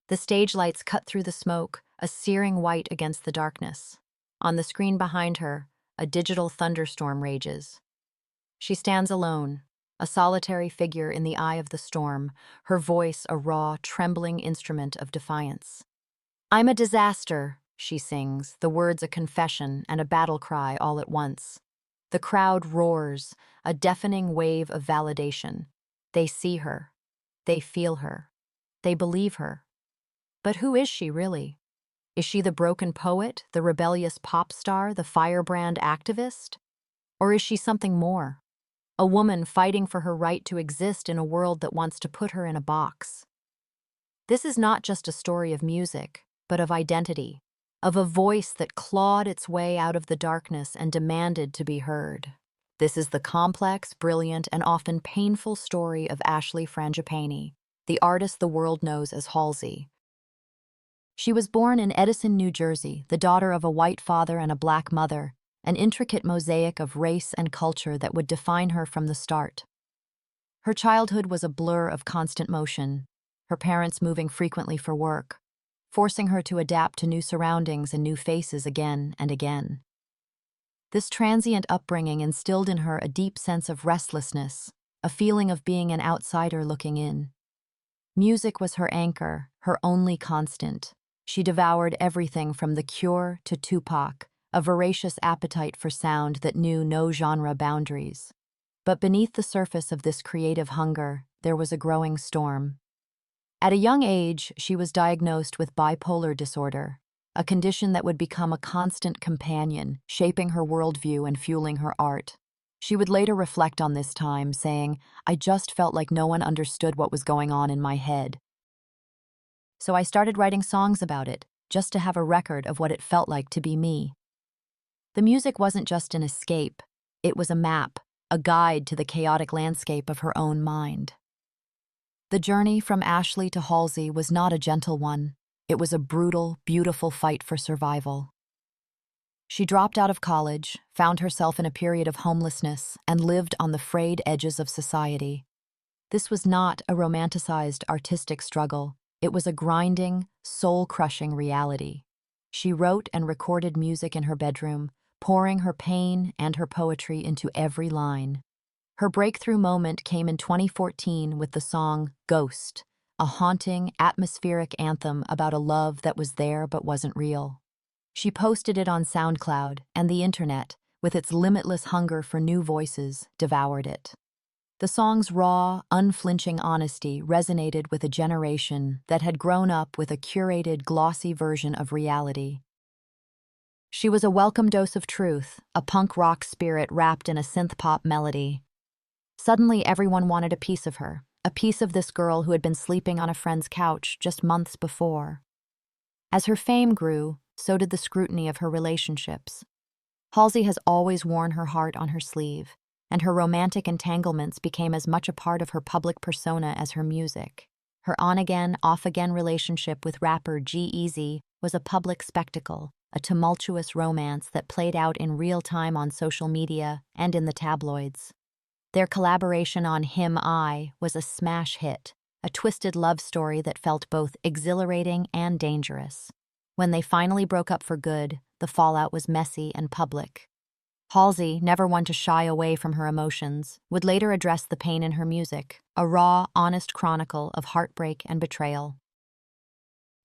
The stage lights cut through the smoke, a searing white against the darkness. On the screen behind her, a digital thunderstorm rages. She stands alone, a solitary figure in the eye of the storm, her voice a raw, trembling instrument of defiance. "I'm a disaster," she sings, the words a confession and a battle cry all at once. The crowd roars, a deafening wave of validation. They see her. They feel her. They believe her. But who is she, really? Is she the broken poet, the rebellious pop star, the firebrand activist? Or is she something more? A woman fighting for her right to exist in a world that wants to put her in a box. This is not just a story of music, but of identity, of a voice that clawed its way out of the darkness and demanded to be heard. This is the complex, brilliant, and often painful story of Ashley Frangipane, the artist the world knows as Halsey. She was born in Edison, New Jersey, the daughter of a white father and a black mother, an intricate mosaic of race and culture that would define her from the start. Her childhood was a blur of constant motion, her parents moving frequently for work, forcing her to adapt to new surroundings and new faces again and again. This transient upbringing instilled in her a deep sense of restlessness, a feeling of being an outsider looking in. Music was her anchor, her only constant. She devoured everything from The Cure to Tupac, a voracious appetite for sound that knew no genre boundaries. But beneath the surface of this creative hunger, there was a growing storm. At a young age, she was diagnosed with bipolar disorder, a condition that would become a constant companion, shaping her worldview and fueling her art. She would later reflect on this time, saying, "I just felt like no one understood what was going on in my head. So I started writing songs about it, just to have a record of what it felt like to be me." The music wasn't just an escape, it was a map, a guide to the chaotic landscape of her own mind. The journey from Ashley to Halsey was not a gentle one. It was a brutal, beautiful fight for survival. She dropped out of college, found herself in a period of homelessness, and lived on the frayed edges of society. This was not a romanticized artistic struggle. It was a grinding, soul-crushing reality. She wrote and recorded music in her bedroom, pouring her pain and her poetry into every line. Her breakthrough moment came in 2014 with the song Ghost, a haunting, atmospheric anthem about a love that was there but wasn't real. She posted it on SoundCloud, and the internet, with its limitless hunger for new voices, devoured it. The song's raw, unflinching honesty resonated with a generation that had grown up with a curated, glossy version of reality. She was a welcome dose of truth, a punk rock spirit wrapped in a synth-pop melody. Suddenly, everyone wanted a piece of her, a piece of this girl who had been sleeping on a friend's couch just months before. As her fame grew, so did the scrutiny of her relationships. Halsey has always worn her heart on her sleeve, and her romantic entanglements became as much a part of her public persona as her music. Her on-again, off-again relationship with rapper G-Eazy was a public spectacle, a tumultuous romance that played out in real time on social media and in the tabloids. Their collaboration on Him I was a smash hit, a twisted love story that felt both exhilarating and dangerous. When they finally broke up for good, the fallout was messy and public. Halsey, never one to shy away from her emotions, would later address the pain in her music, a raw, honest chronicle of heartbreak and betrayal.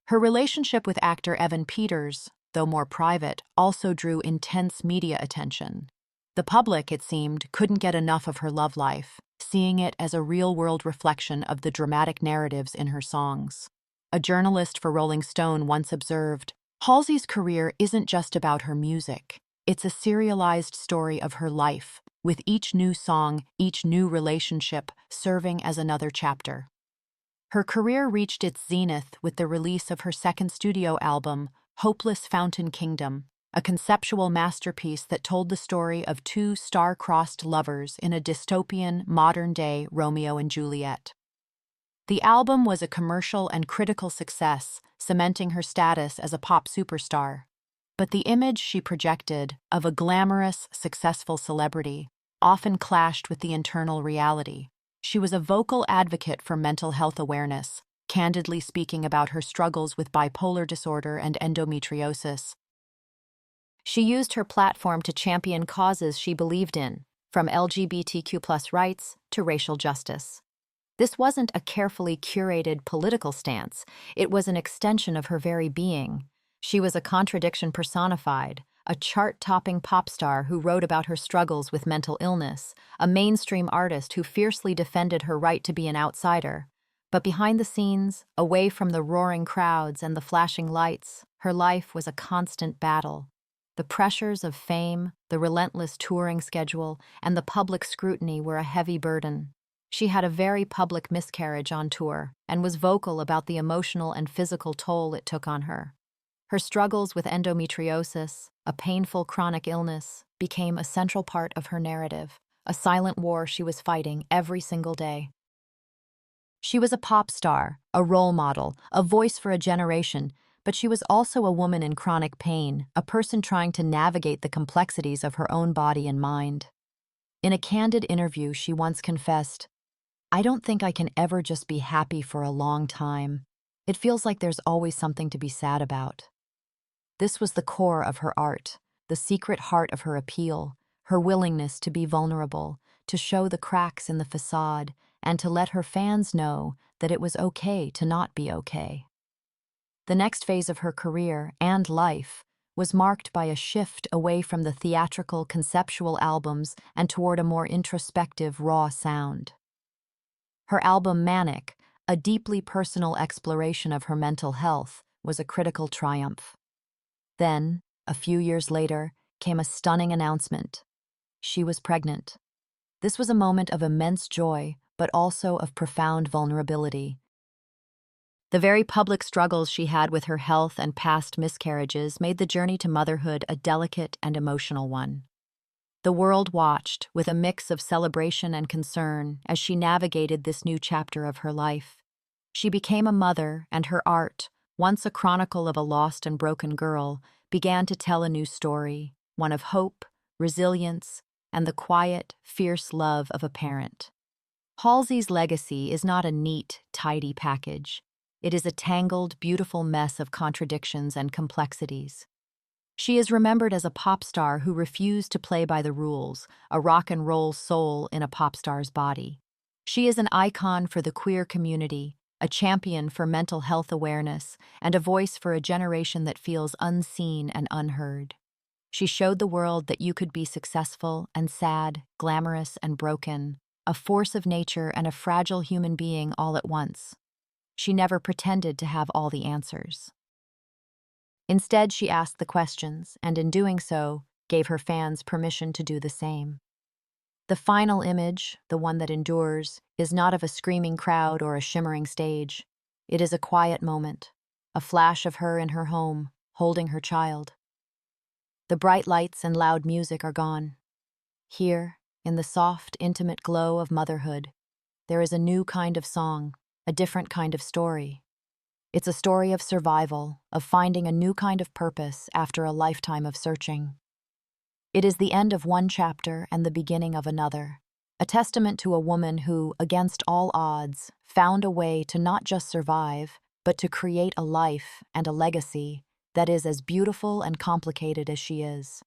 Her relationship with actor Evan Peters, though more private, also drew intense media attention. The public, it seemed, couldn't get enough of her love life, seeing it as a real-world reflection of the dramatic narratives in her songs. A journalist for Rolling Stone once observed, "Halsey's career isn't just about her music. It's a serialized story of her life, with each new song, each new relationship serving as another chapter." Her career reached its zenith with the release of her second studio album, Hopeless Fountain Kingdom, a conceptual masterpiece that told the story of two star-crossed lovers in a dystopian, modern-day Romeo and Juliet. The album was a commercial and critical success, cementing her status as a pop superstar. But the image she projected of a glamorous, successful celebrity often clashed with the internal reality. She was a vocal advocate for mental health awareness, candidly speaking about her struggles with bipolar disorder and endometriosis. She used her platform to champion causes she believed in, from LGBTQ+ rights to racial justice. This wasn't a carefully curated political stance, it was an extension of her very being. She was a contradiction personified, a chart-topping pop star who wrote about her struggles with mental illness, a mainstream artist who fiercely defended her right to be an outsider. But behind the scenes, away from the roaring crowds and the flashing lights, her life was a constant battle. The pressures of fame, the relentless touring schedule, and the public scrutiny were a heavy burden. She had a very public miscarriage on tour and was vocal about the emotional and physical toll it took on her. Her struggles with endometriosis, a painful chronic illness, became a central part of her narrative, a silent war she was fighting every single day. She was a pop star, a role model, a voice for a generation, but she was also a woman in chronic pain, a person trying to navigate the complexities of her own body and mind. In a candid interview, she once confessed, "I don't think I can ever just be happy for a long time. It feels like there's always something to be sad about." This was the core of her art, the secret heart of her appeal, her willingness to be vulnerable, to show the cracks in the facade, and to let her fans know that it was okay to not be okay. The next phase of her career and life was marked by a shift away from the theatrical, conceptual albums and toward a more introspective, raw sound. Her album Manic, a deeply personal exploration of her mental health, was a critical triumph. Then, a few years later, came a stunning announcement. She was pregnant. This was a moment of immense joy, but also of profound vulnerability. The very public struggles she had with her health and past miscarriages made the journey to motherhood a delicate and emotional one. The world watched, with a mix of celebration and concern, as she navigated this new chapter of her life. She became a mother, and her art, once a chronicle of a lost and broken girl, began to tell a new story, one of hope, resilience, and the quiet, fierce love of a parent. Halsey's legacy is not a neat, tidy package. It is a tangled, beautiful mess of contradictions and complexities. She is remembered as a pop star who refused to play by the rules, a rock and roll soul in a pop star's body. She is an icon for the queer community, a champion for mental health awareness, and a voice for a generation that feels unseen and unheard. She showed the world that you could be successful and sad, glamorous and broken, a force of nature and a fragile human being all at once. She never pretended to have all the answers. Instead, she asked the questions, and in doing so, gave her fans permission to do the same. The final image, the one that endures, is not of a screaming crowd or a shimmering stage. It is a quiet moment, a flash of her in her home, holding her child. The bright lights and loud music are gone. Here, in the soft, intimate glow of motherhood, there is a new kind of song, a different kind of story. It's a story of survival, of finding a new kind of purpose after a lifetime of searching. It is the end of one chapter and the beginning of another, a testament to a woman who, against all odds, found a way to not just survive, but to create a life and a legacy that is as beautiful and complicated as she is.